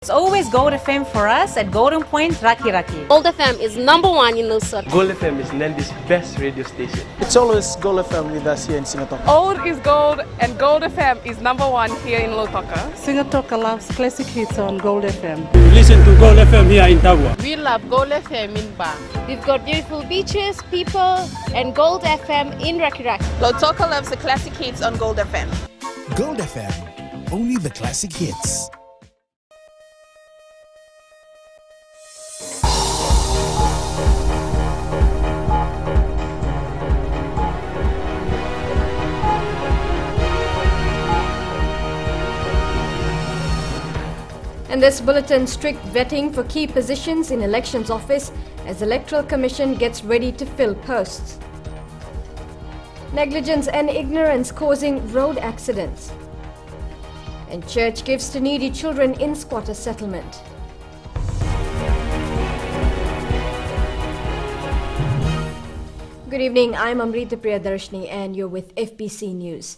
It's always Gold FM for us at Golden Point, Raki Raki. Gold FM is #1 in Lusaka. Gold FM is Nandi's best radio station. It's always Gold FM with us here in Singapore. Old is gold and Gold FM is #1 here in Lusaka. Singapore loves classic hits on Gold FM. Listen to Gold FM here in Tagua. We love Gold FM in Bang. We've got beautiful beaches, people, and Gold FM in Raki Raki. Lautoka loves the classic hits on Gold FM. Gold FM, only the classic hits. In this bulletin, strict vetting for key positions in Elections Office as Electoral Commission gets ready to fill posts. Negligence and ignorance causing road accidents. And church gives to needy children in squatter settlement. Good evening, I'm Amrita Priyadarshini and you're with FBC News.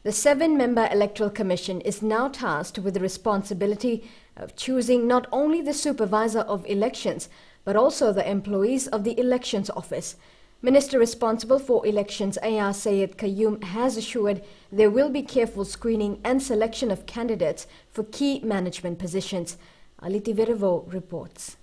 The 7-member Electoral Commission is now tasked with the responsibility of choosing not only the supervisor of elections, but also the employees of the Elections Office. Minister responsible for elections, Ayaz Sayed Qayyum, has assured there will be careful screening and selection of candidates for key management positions. Aliti Verevo reports.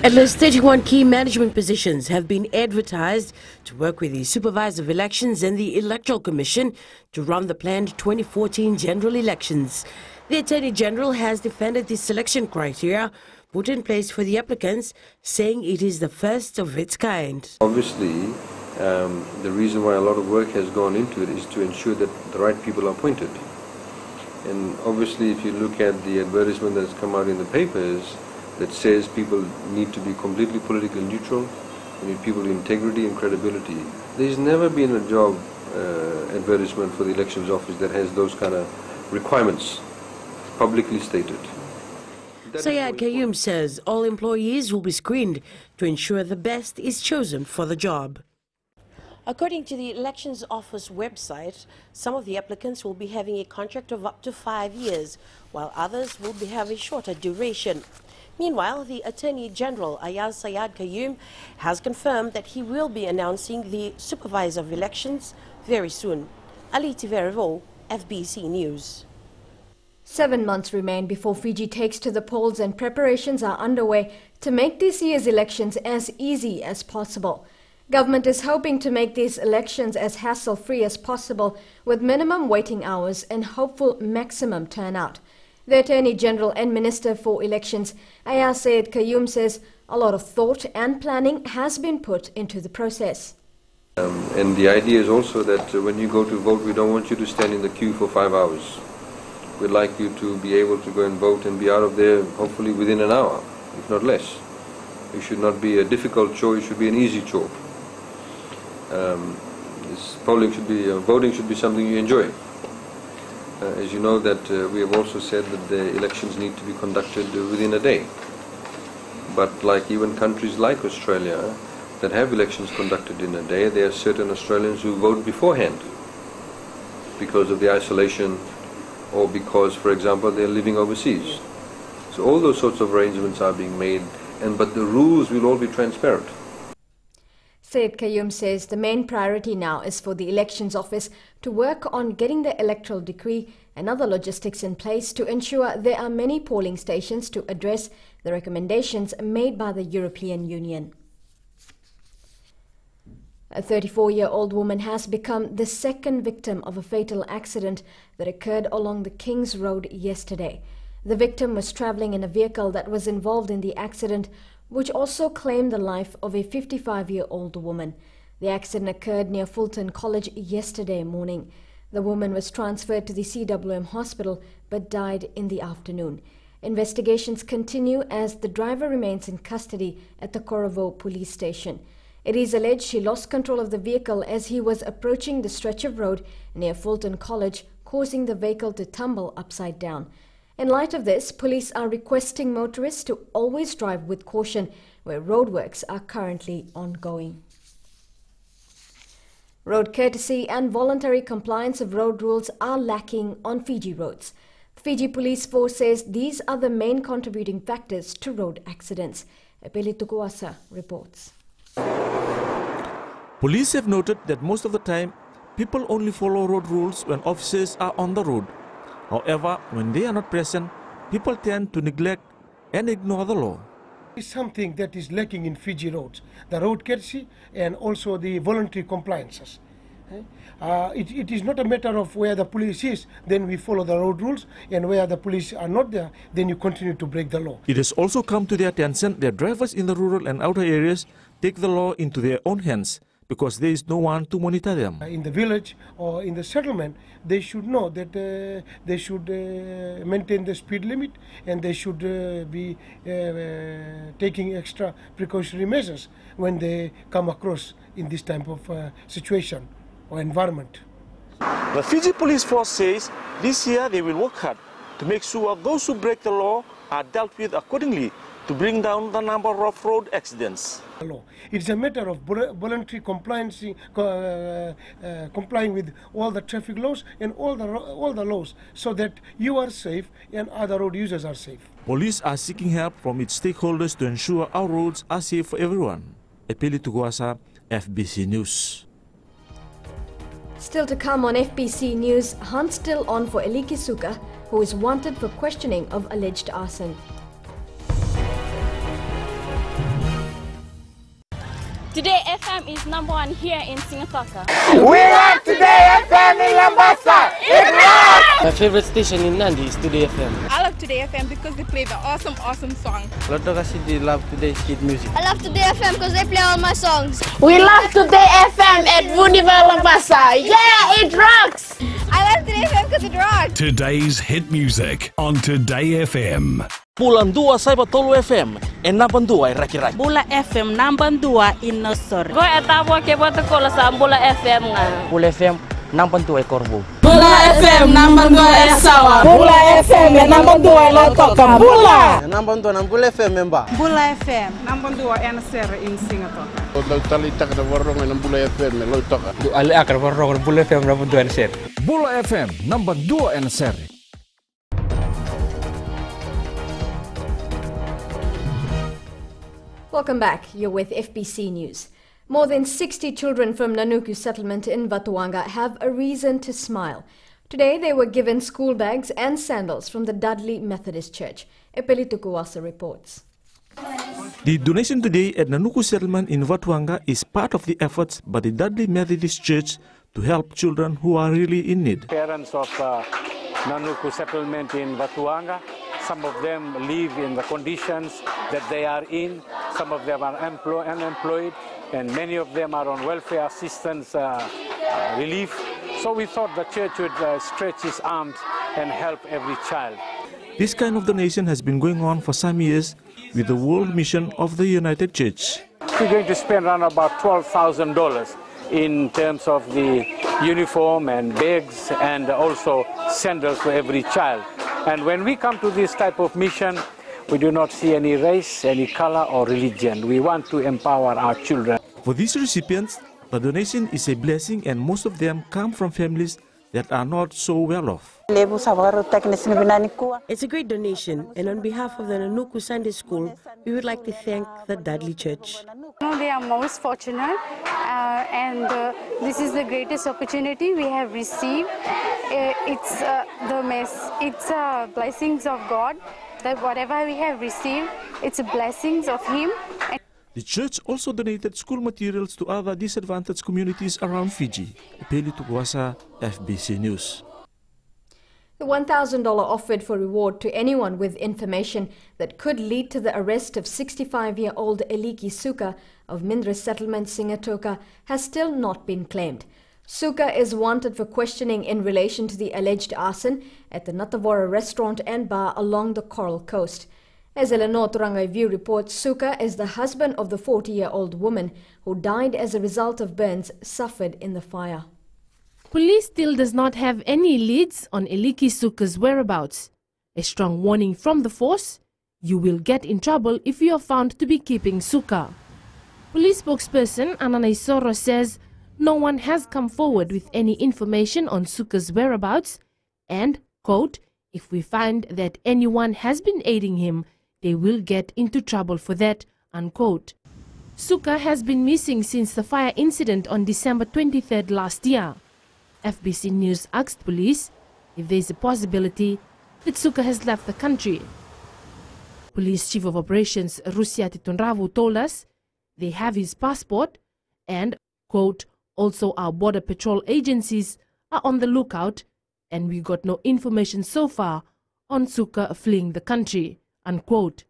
At least 31 key management positions have been advertised to work with the Supervisor of Elections and the Electoral Commission to run the planned 2014 general elections. The Attorney General has defended the selection criteria put in place for the applicants, saying it is the first of its kind. Obviously, the reason why a lot of work has gone into it is to ensure that the right people are appointed. And obviously, if you look at the advertisement that has come out in the papers, that says people need to be completely politically neutral, we need people with integrity and credibility. There's never been a job advertisement for the Elections Office that has those kind of requirements publicly stated. Sayed Qayyum says all employees will be screened to ensure the best is chosen for the job. According to the Elections Office website, some of the applicants will be having a contract of up to 5 years, while others will be having shorter duration. Meanwhile, the Attorney General, Ayaz Sayed Qayyum, has confirmed that he will be announcing the Supervisor of Elections very soon. Aliti Verevo, FBC News. 7 months remain before Fiji takes to the polls and preparations are underway to make this year's elections as easy as possible. Government is hoping to make these elections as hassle-free as possible with minimum waiting hours and hopeful maximum turnout. The Attorney General and Minister for Elections, Ayaz Sayed Qayyum, says a lot of thought and planning has been put into the process. And the idea is also that when you go to vote, we don't want you to stand in the queue for 5 hours. We'd like you to be able to go and vote and be out of there hopefully within an hour, if not less. It should not be a difficult chore, it should be an easy chore. Voting should be something you enjoy. As you know that we have also said that the elections need to be conducted within a day. But like even countries like Australia that have elections conducted in a day, there are certain Australians who vote beforehand because of the isolation or because, for example, they're living overseas. So all those sorts of arrangements are being made, but the rules will all be transparent. Sayed Qayyum says the main priority now is for the Elections Office to work on getting the electoral decree and other logistics in place to ensure there are many polling stations to address the recommendations made by the European Union. A 34-year-old woman has become the second victim of a fatal accident that occurred along the King's Road yesterday. The victim was travelling in a vehicle that was involved in the accident, which also claimed the life of a 55-year-old woman. The accident occurred near Fulton College yesterday morning. The woman was transferred to the CWM hospital but died in the afternoon. Investigations continue as the driver remains in custody at the Corovo police station. It is alleged she lost control of the vehicle as he was approaching the stretch of road near Fulton College, causing the vehicle to tumble upside down. In light of this, police are requesting motorists to always drive with caution where roadworks are currently ongoing. Road courtesy and voluntary compliance of road rules are lacking on Fiji roads. The Fiji Police Force says these are the main contributing factors to road accidents. Epeli Tukuasa reports. Police have noted that most of the time, people only follow road rules when officers are on the road. However, when they are not present, people tend to neglect and ignore the law. It's something that is lacking in Fiji roads, the road courtesy and also the voluntary compliances. It is not a matter of where the police is, then we follow the road rules, and where the police are not there, then you continue to break the law. It has also come to their attention that drivers in the rural and outer areas take the law into their own hands because there is no one to monitor them. In the village or in the settlement, they should know that they should maintain the speed limit, and they should be taking extra precautionary measures when they come across in this type of situation or environment. The Fiji Police Force says this year they will work hard to make sure those who break the law are dealt with accordingly to bring down the number of road accidents. It's a matter of voluntary compliance, complying with all the traffic laws and all the laws, so that you are safe and other road users are safe. Police are seeking help from its stakeholders to ensure our roads are safe for everyone. Epeli Tukuasa, FBC News. Still to come on FBC News, hunt still on for Eliki Suka, who is wanted for questioning of alleged arson. Today FM is #1 here in Singatoka. We love Today FM in Lambasa. It rocks! My favorite station in Nandi is Today FM. I love Today FM because they play the awesome song. Loto kasi they love Today's Kid Music. I love Today FM because they play all my songs. We love Today FM at Vuniva Lambasa. Yeah, it rocks! I love Today FM because it rocks. Today's hit music on Today FM. Bulan 2 sa Batolo FM and number 2 ay Raki-Raki. Bula FM number 2 in Nosor. Go etabo ke boto ko sa Bula FM nga. Bula FM number 2 ay Corvo. Bula FM number 2 ay Sawa. Bula FM number 2 ay Lotoka. Bula. Number 2 ng Bula FM member. Bula FM Number 2 ay Nasir in Singatoka. Hotel Talita ka warong ng Bula FM Lotoka. Ali akar warong Bula FM number 2 ay Nasir. Bula FM number 2 ay Nasir. Welcome back. You're with FBC News. More than 60 children from Nanuku settlement in Vatuanga have a reason to smile. Today they were given school bags and sandals from the Dudley Methodist Church. Epeli Tukuasa reports. The donation today at Nanuku settlement in Vatuanga is part of the efforts by the Dudley Methodist Church to help children who are really in need. Parents of Nanuku settlement in Vatuanga, some of them live in the conditions that they are in. Some of them are unemployed, and many of them are on welfare assistance relief. So we thought the church would stretch its arms and help every child. This kind of donation has been going on for some years with the World Mission of the United Church. We're going to spend around about $12,000 in terms of the uniform and bags and also sandals for every child. And when we come to this type of mission, we do not see any race, any color or religion. We want to empower our children. For these recipients, the donation is a blessing, and most of them come from families that are not so well off. It's a great donation, and on behalf of the Nanuku Sunday School, we would like to thank the Dudley Church. They are most fortunate, and this is the greatest opportunity we have received. It's blessings of God, that whatever we have received, it's blessings of Him. The church also donated school materials to other disadvantaged communities around Fiji. Epeli Tukuasa, FBC News. The $1,000 offered for reward to anyone with information that could lead to the arrest of 65-year-old Eliki Suka of Mindra Settlement, Singatoka, has still not been claimed. Suka is wanted for questioning in relation to the alleged arson at the Natavora restaurant and bar along the Coral Coast. As Eleanor Turangai View reports, Suka is the husband of the 40-year-old woman who died as a result of burns suffered in the fire. Police still does not have any leads on Eliki Suka's whereabouts. A strong warning from the force: you will get in trouble if you are found to be keeping Suka. Police spokesperson Ananai Soro says no one has come forward with any information on Suka's whereabouts and, quote, If we find that anyone has been aiding him, they will get into trouble for that, unquote. Suka has been missing since the fire incident on December 23rd last year. FBC News asked police if there is a possibility that Suka has left the country. Police Chief of Operations Rusiati Tunravu told us they have his passport and, quote, also our border patrol agencies are on the lookout and we got no information so far on Suka fleeing the country, unquote.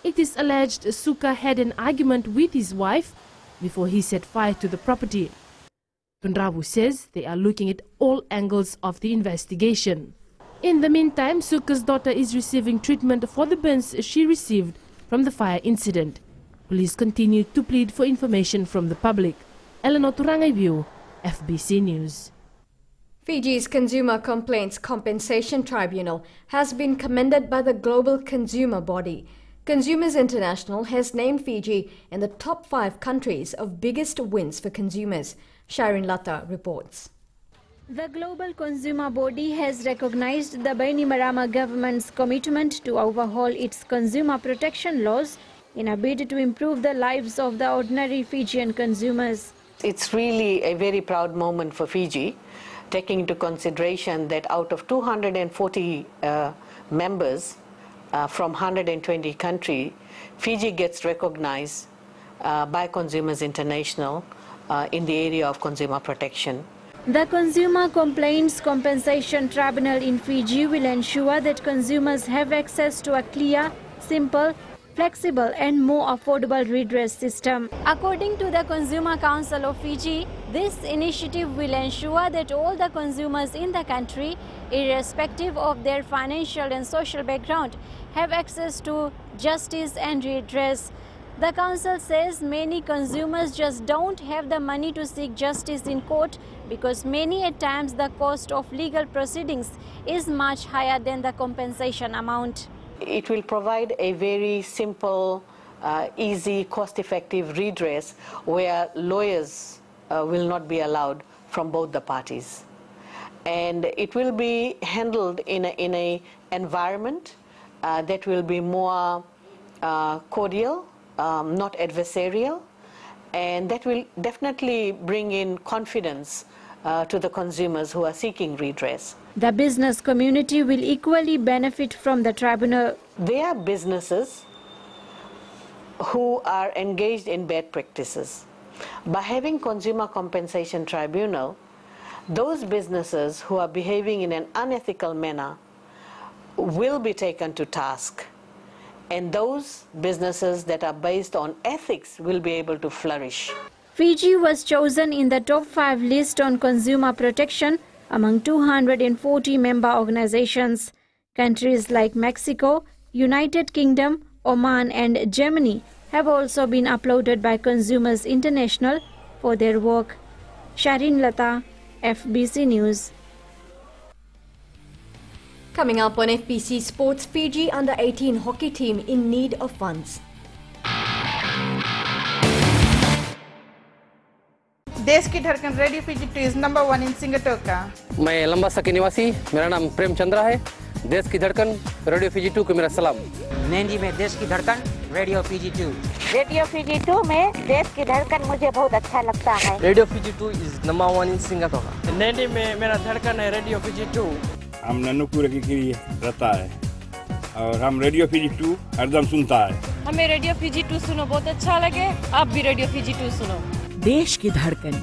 It is alleged Suka had an argument with his wife before he set fire to the property. Tunravu says they are looking at all angles of the investigation. In the meantime, Suka's daughter is receiving treatment for the burns she received from the fire incident. Police continue to plead for information from the public. Eleanor Turangaibiu, FBC News. Fiji's Consumer Complaints Compensation Tribunal has been commended by the global consumer body. Consumers International has named Fiji in the top 5 countries of biggest wins for consumers. Shireen Lata reports. The global consumer body has recognized the Bainimarama government's commitment to overhaul its consumer protection laws in a bid to improve the lives of the ordinary Fijian consumers. It's really a very proud moment for Fiji, taking into consideration that out of 240 members from 120 countries, Fiji gets recognized by Consumers International in the area of consumer protection. The Consumer Complaints Compensation Tribunal in Fiji will ensure that consumers have access to a clear, simple, flexible and more affordable redress system. According to the Consumer Council of Fiji, this initiative will ensure that all the consumers in the country, irrespective of their financial and social background, have access to justice and redress. The council says many consumers just don't have the money to seek justice in court because many at times the cost of legal proceedings is much higher than the compensation amount. It will provide a very simple, easy, cost-effective redress where lawyers will not be allowed from both the parties. And it will be handled in an environment that will be more cordial, not adversarial, and that will definitely bring in confidence to the consumers who are seeking redress. The business community will equally benefit from the tribunal. There are businesses who are engaged in bad practices. By having Consumer Compensation Tribunal, those businesses who are behaving in an unethical manner will be taken to task. And those businesses that are based on ethics will be able to flourish. Fiji was chosen in the top 5 list on consumer protection among 240 member organizations. Countries like Mexico, United Kingdom, Oman and Germany have also been applauded by Consumers International for their work. Shireen Lata, FBC News. Coming up on FBC Sports, Fiji under-18 hockey team in need of funds. देश की धड़कन radio Fiji 2 is number 1 in Singapore का। मैं लंबासा के निवासी, मेरा नाम प्रेम चंद्रा है। देश की धड़कन रेडियो फीजी 2 को मेरा सलाम। नैनी में देश की धड़कन रेडियो फीजी 2। रेडियो फीजी 2 में देश की धड़कन मुझे बहुत अच्छा लगता है। Radio Fiji 2 is number 1 in Singapore। Naini में मेरा धड़कन है रेडियो फीजी 2। हम नन्नूपुर की रहता है और हम रेडियो फीजी 2 हरदम सुनता है। हमें रेडियो फीजी 2 सुनो बहुत अच्छा लगे, आप भी रेडियो फीजी 2 सुनो। देश की धड़कन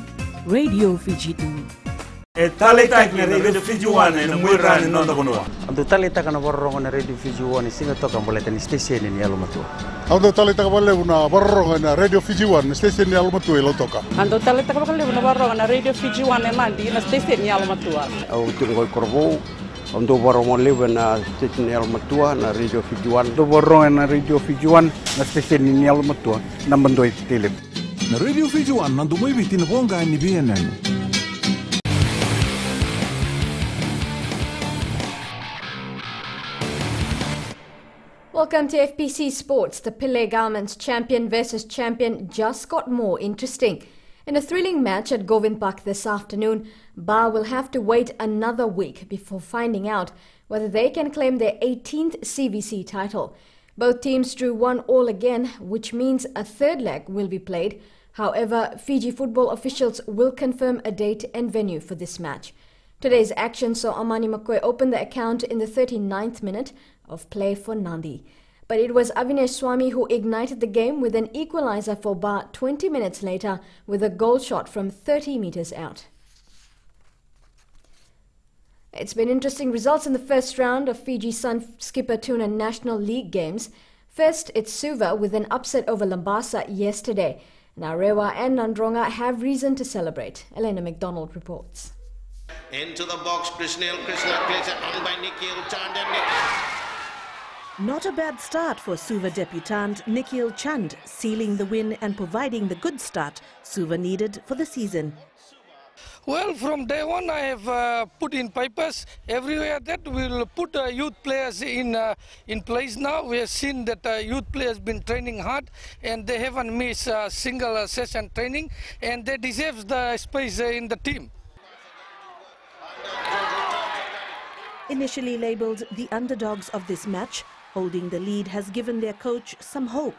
radio Fiji 2। Talita na Radio Fiji 1 na mwira ni nonda konoa. Ando talita kana borro na Radio Fiji 1 singa toka mbole ni station ni alumatu. Ando talita kabale una borro na Radio Fiji 1 station ni alumatu elo toka. Ando talita kabale una borro na Radio Fiji 1 na mandi na station ni alumatu. Au tu korbo ando borro mo live na station ni alumatu na Radio Fiji 1. Do borro na Radio Fiji 1 na station ni alumatu na mandoi tele. Na Radio Fiji 1 nandu mo ibiti na bonga ni BNN. Welcome to FBC Sports. The Pillay Garments champion versus champion just got more interesting. In a thrilling match at Govind Park this afternoon, Ba will have to wait another week before finding out whether they can claim their 18th CVC title. Both teams drew 1-1 again, which means a third leg will be played. However, Fiji football officials will confirm a date and venue for this match. Today's action saw Amani Makoi open the account in the 39th minute of play for Nandi. But it was Avinesh Swami who ignited the game with an equaliser for Ba 20 minutes later with a goal shot from 30 metres out. It's been interesting results in the first round of Fiji Sun Skipper Tuna National League games. First, it's Suva with an upset over Lambasa yesterday. Now Rewa and Nandronga have reason to celebrate. Elena McDonald reports. Into the box, Krishna plays it on by Nikhil Chand and Not a bad start for Suva debutant Nikhil Chand, sealing the win and providing the good start Suva needed for the season. Well, from day one I have put in papers everywhere that we'll put youth players in place now. We have seen that youth players been training hard and they haven't missed a single session training, and they deserve the space in the team. Initially labelled the underdogs of this match, holding the lead has given their coach some hope.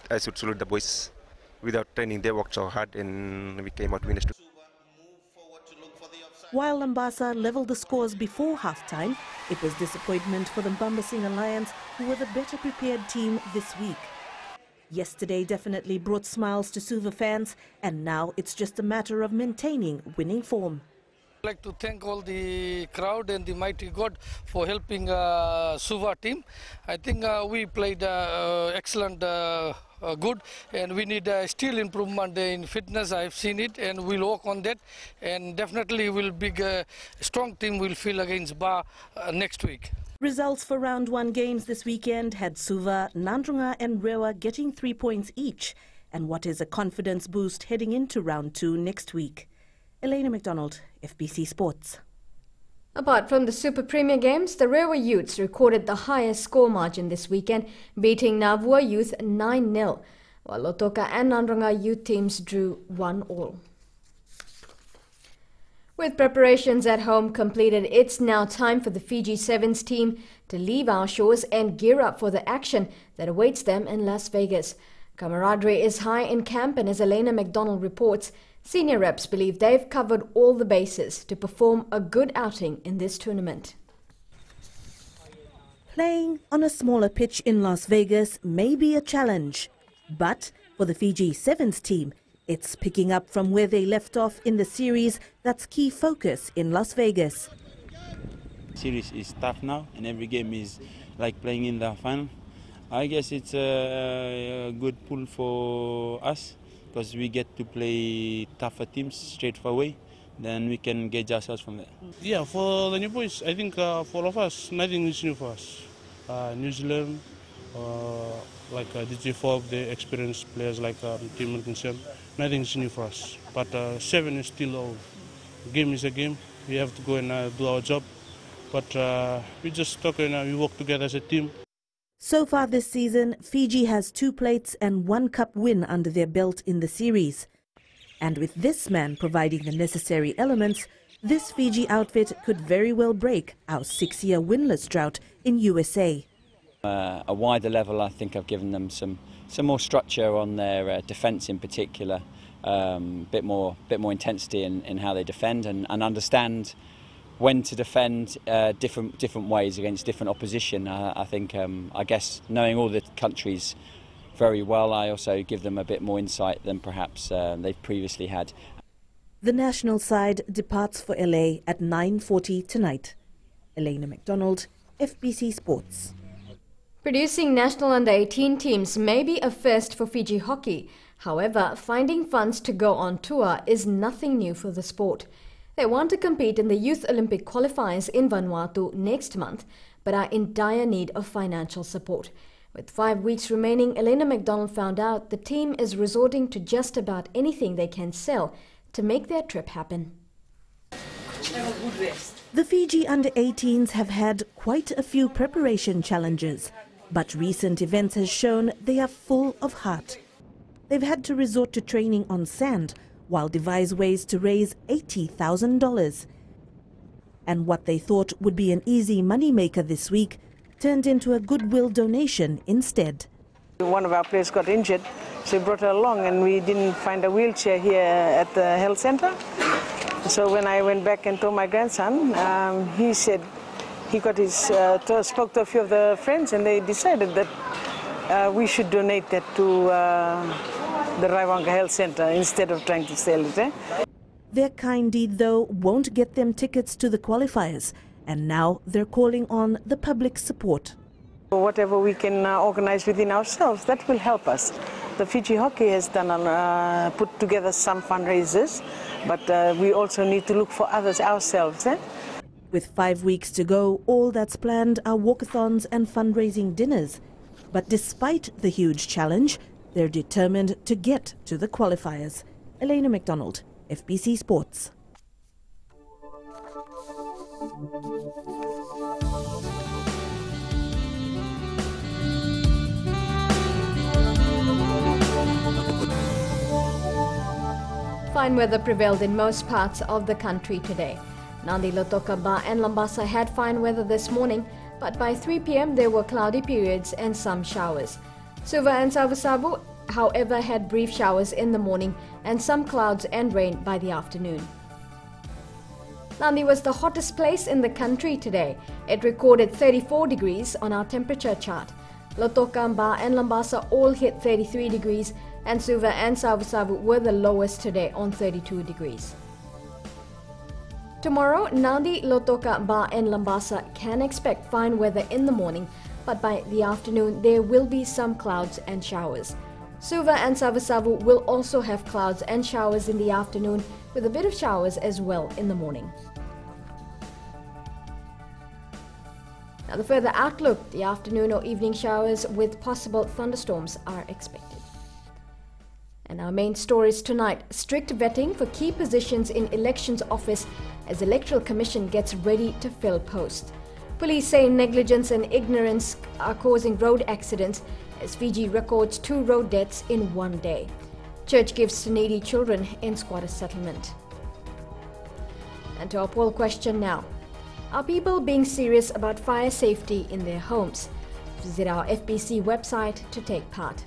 I should salute the boys. Without training, they worked so hard and we came out winners. While Lambasa levelled the scores before half-time, it was disappointment for the Mbambasing Alliance, who were the better prepared team this week. Yesterday definitely brought smiles to Suva fans, and now it's just a matter of maintaining winning form. I'd like to thank all the crowd and the mighty God for helping Suva team. I think we played excellent, good, and we need still improvement in fitness. I've seen it, and we'll work on that. And definitely, we'll be a strong team. We'll feel against Ba next week. Results for round 1 games this weekend had Suva, Nandronga, and Rewa getting 3 points each, and what is a confidence boost heading into round 2 next week. Elena McDonald, FBC Sports. Apart from the Super Premier games, the Rewa Youths recorded the highest score margin this weekend, beating Navua Youth 9-0, while Lotoka and Nandronga Youth teams drew 1-1. With preparations at home completed, it's now time for the Fiji Sevens team to leave our shores and gear up for the action that awaits them in Las Vegas. Camaraderie is high in camp, and as Elena McDonald reports, senior reps believe they've covered all the bases to perform a good outing in this tournament. Playing on a smaller pitch in Las Vegas may be a challenge, but for the Fiji Sevens team, it's picking up from where they left off in the series that's key focus in Las Vegas. Series is tough now, and every game is like playing in the final. I guess it's a good pull for us, because we get to play tougher teams straight away, then we can gauge ourselves from there. Yeah, for the new boys, I think for all of us, nothing is new for us. New Zealand, like DJ Fogg, the experienced players like Tim Wilkinson, nothing is new for us. But 7 is still old. Game is a game. We have to go and do our job. But we just talk and we work together as a team. So far this season, Fiji has 2 plates and 1 cup win under their belt in the series. And with this man providing the necessary elements, this Fiji outfit could very well break our 6-year winless drought in USA. A wider level, I think I've given them some more structure on their defence in particular, bit more intensity in how they defend and understand when to defend different ways against different opposition. I think, I guess, knowing all the countries very well, I also give them a bit more insight than perhaps they've previously had. The national side departs for LA at 9:40 tonight. Elena McDonald, FBC Sports. Producing national under-18 teams may be a first for Fiji hockey. However, finding funds to go on tour is nothing new for the sport. They want to compete in the Youth Olympic qualifiers in Vanuatu next month, but are in dire need of financial support. With 5 weeks remaining, Elena McDonald found out the team is resorting to just about anything they can sell to make their trip happen. The Fiji under-18s have had quite a few preparation challenges, but recent events has shown they are full of heart. They've had to resort to training on sand, while devise ways to raise $80,000. and what they thought would be an easy moneymaker this week turned into a goodwill donation instead. One of our players got injured, so we brought her along, and we didn't find a wheelchair here at the health center. So when I went back and told my grandson, he said he got his spoke to a few of the friends, and they decided that we should donate that to the Raiwanga Health Center instead of trying to sell it. Their kind deed, though, won't get them tickets to the qualifiers, and now they're calling on the public support. Whatever we can organize within ourselves, that will help us. The Fiji Hockey has done put together some fundraisers, but we also need to look for others ourselves. With 5 weeks to go, all that's planned are walkathons and fundraising dinners. But despite the huge challenge, they're determined to get to the qualifiers. Elena McDonald, FBC Sports. Fine weather prevailed in most parts of the country today. Nandi, Lautoka, Ba and Lambasa had fine weather this morning, but by 3 p.m. there were cloudy periods and some showers. Suva and Savusavu, however, had brief showers in the morning and some clouds and rain by the afternoon. Nandi was the hottest place in the country today. It recorded 34 degrees on our temperature chart. Lautoka, Ba and Lambasa all hit 33 degrees, and Suva and Savusavu were the lowest today on 32 degrees. Tomorrow, Nandi, Lautoka, Ba and Lambasa can expect fine weather in the morning, but by the afternoon there will be some clouds and showers. Suva and Savusavu will also have clouds and showers in the afternoon, with a bit of showers as well in the morning. Now the further outlook, the afternoon or evening showers with possible thunderstorms are expected. And our main stories tonight: strict vetting for key positions in Elections Office as Electoral Commission gets ready to fill posts. Police say negligence and ignorance are causing road accidents as Fiji records 2 road deaths in 1 day. Church gives to needy children in squatter settlement. And to our poll question now: are people being serious about fire safety in their homes? Visit our FBC website to take part.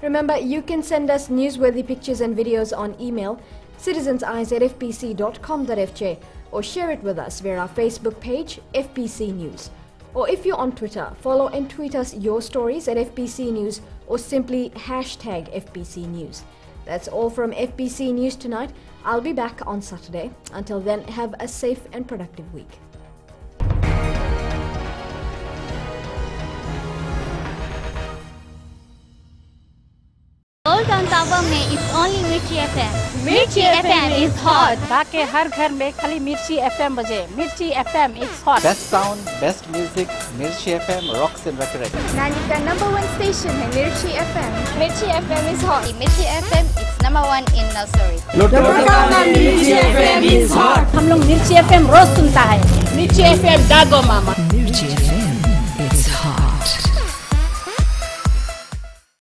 Remember, you can send us newsworthy pictures and videos on email citizenseyes@fbc.com.fj or share it with us via our Facebook page, FBC News. Or if you're on Twitter, follow and tweet us your stories at FBC News or simply hashtag FBC News. That's all from FBC News tonight. I'll be back on Saturday. Until then, have a safe and productive week. Old town tower में it's only Mirchi FM. Mirchi FM is hot. ताकि हर घर में खाली Mirchi FM बजे. Mirchi FM is hot. Best sound, best music, Mirchi FM rocks and record. नानी का नंबर 1 स्टेशन है Mirchi FM. Mirchi FM is hot. Mirchi FM it's number 1 in nursery. लोटोका में मिर्ची एफएम इज हॉट. हम लोग मिर्ची एफएम रोज सुनता है. मिर्ची एफएम दागो मामा. मिर्ची एफएम